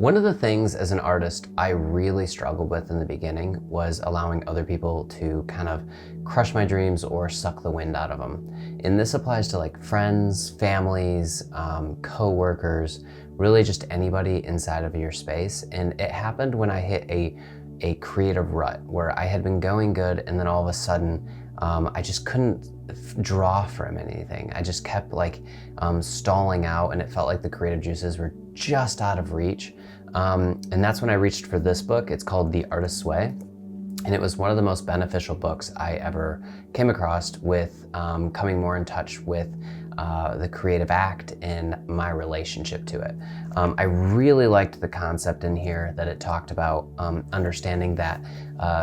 One of the things as an artist I really struggled with in the beginning was allowing other people to kind of crush my dreams or suck the wind out of them. And this applies to like friends, families, co-workers, really just anybody inside of your space. And it happened when I hit a creative rut where I had been going good, and then all of a sudden I just couldn't draw from anything. I just kept like stalling out, and it felt like the creative juices were just out of reach. And that's when I reached for this book. It's called The Artist's Way. And it was one of the most beneficial books I ever came across with coming more in touch with the creative act and my relationship to it. I really liked the concept in here that it talked about understanding that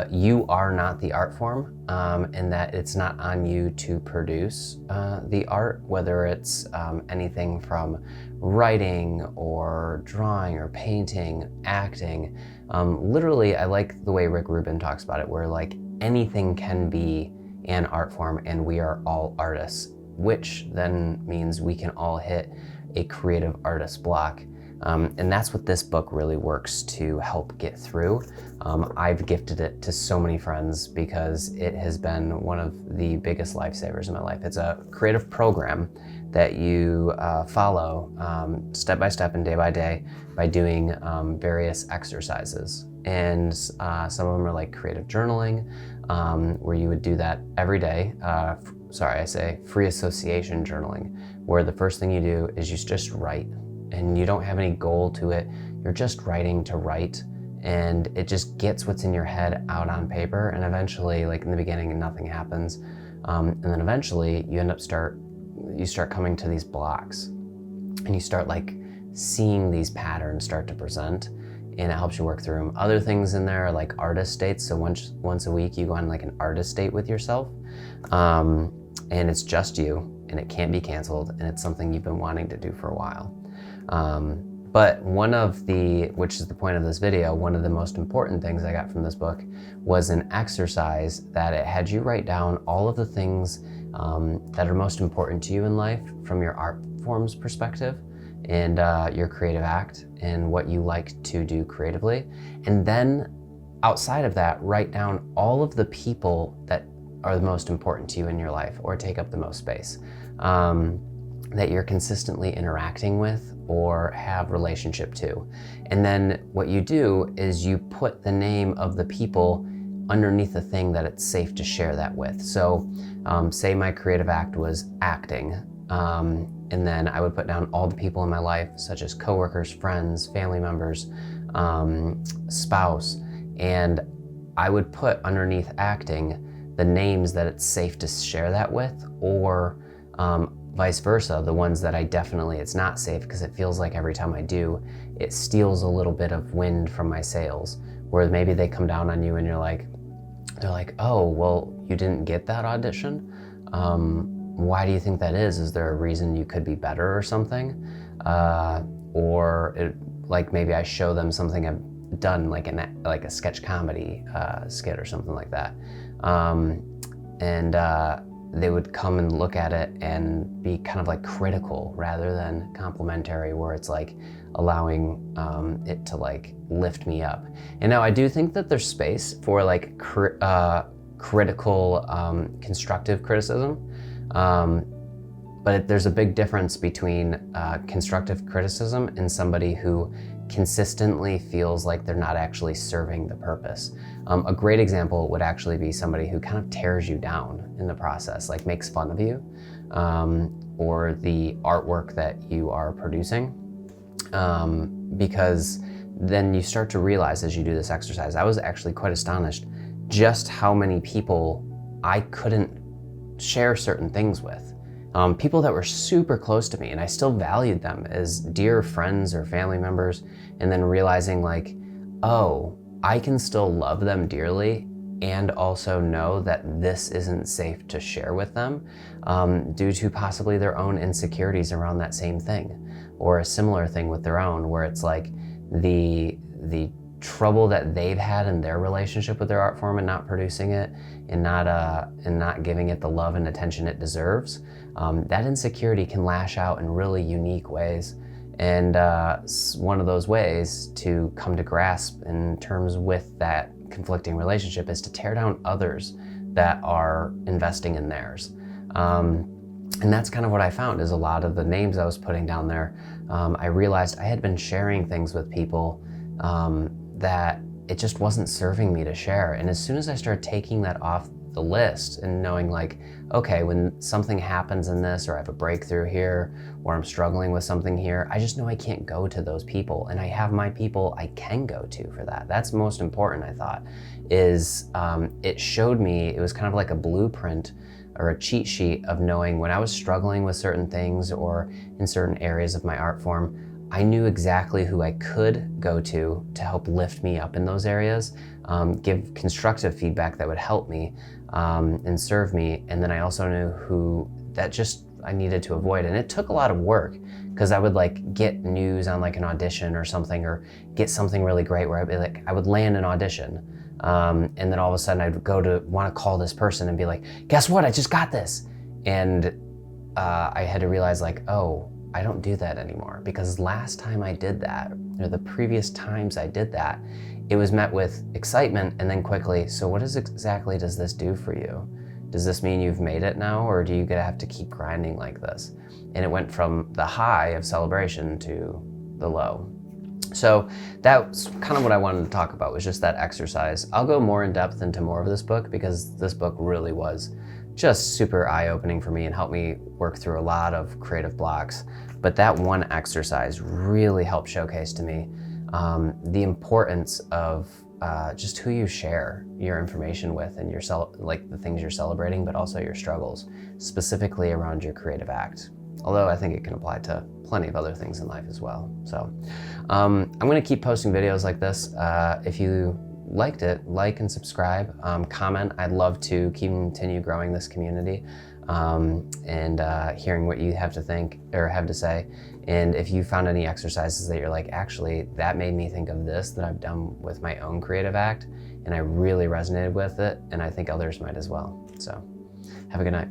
you are not the art form, and that it's not on you to produce the art, whether it's anything from writing or drawing or painting, acting. Literally, I like the way Rick Rubin talks about it, where like anything can be an art form and we are all artists, which then means we can all hit a creative artist block. And that's what this book really works to help get through. I've gifted it to so many friends because it has been one of the biggest lifesavers in my life. It's a creative program that you follow step by step and day by day by doing various exercises. And some of them are like creative journaling, where you would do that every day. Free association journaling, where the first thing you do is you just write, and you don't have any goal to it. You're just writing to write, and it just gets what's in your head out on paper. And eventually, like in the beginning, nothing happens, and then eventually you start coming to these blocks, and you start like seeing these patterns start to present, and it helps you work through them. Other things in there are like artist dates. So once a week you go on like an artist date with yourself, and it's just you, and it can't be canceled, and it's something you've been wanting to do for a while. But which is the point of this video, one of the most important things I got from this book was an exercise that it had you write down all of the things that are most important to you in life from your art forms perspective, and your creative act, and what you like to do creatively. And then outside of that, write down all of the people that are the most important to you in your life or take up the most space, that you're consistently interacting with or have relationship to. And then what you do is you put the name of the people underneath the thing that it's safe to share that with. So say my creative act was acting, and then I would put down all the people in my life, such as coworkers, friends, family members, spouse, and I would put underneath acting the names that it's safe to share that with, or vice versa, the ones that it's not safe, because it feels like every time I do, it steals a little bit of wind from my sails, where maybe they come down on you and they're like, oh, well, you didn't get that audition? Why do you think that is? Is there a reason you could be better or something? Like maybe I show them something I've done, like a sketch comedy skit or something like that. They would come and look at it and be kind of like critical rather than complimentary, where it's like allowing it to like lift me up. And now I do think that there's space for like critical, constructive criticism. But there's a big difference between constructive criticism and somebody who consistently feels like they're not actually serving the purpose. A great example would actually be somebody who kind of tears you down in the process, like makes fun of you, or the artwork that you are producing. Because then you start to realize as you do this exercise, I was actually quite astonished just how many people I couldn't share certain things with. People that were super close to me, and I still valued them as dear friends or family members, and then realizing like, oh, I can still love them dearly and also know that this isn't safe to share with them, due to possibly their own insecurities around that same thing, or a similar thing with their own, where it's like the trouble that they've had in their relationship with their art form and not producing it, and not giving it the love and attention it deserves. That insecurity can lash out in really unique ways, And one of those ways to come to grasp in terms with that conflicting relationship is to tear down others that are investing in theirs. And that's kind of what I found is a lot of the names I was putting down there. I realized I had been sharing things with people that it just wasn't serving me to share. And as soon as I started taking that off the list and knowing like, okay, when something happens in this, or I have a breakthrough here, or I'm struggling with something here, I just know I can't go to those people, and I have my people I can go to for that. That's most important, I thought, is it showed me, it was kind of like a blueprint or a cheat sheet of knowing when I was struggling with certain things or in certain areas of my art form, I knew exactly who I could go to help lift me up in those areas, give constructive feedback that would help me and serve me. And then I also knew who that just I needed to avoid. And it took a lot of work because I would like get news on like an audition or something, or get something really great where I'd be like, I would land an audition. And then all of a sudden I'd go to want to call this person and be like, guess what? I just got this. And I had to realize like, oh, I don't do that anymore, because last time I did that, or the previous times I did that, it was met with excitement and then quickly, so what exactly does this do for you? Does this mean you've made it now, or do you gonna have to keep grinding like this? And it went from the high of celebration to the low. So that's kind of what I wanted to talk about, was just that exercise. I'll go more in depth into more of this book, because this book really was just super eye-opening for me and helped me work through a lot of creative blocks. But that one exercise really helped showcase to me the importance of just who you share your information with, and like the things you're celebrating, but also your struggles, specifically around your creative act. Although I think it can apply to plenty of other things in life as well. So I'm gonna keep posting videos like this. If you liked it, like and subscribe, comment. I'd love to continue growing this community and hearing what you have to think or have to say. And if you found any exercises that you're like, actually, that made me think of this that I've done with my own creative act, and I really resonated with it, and I think others might as well. So have a good night.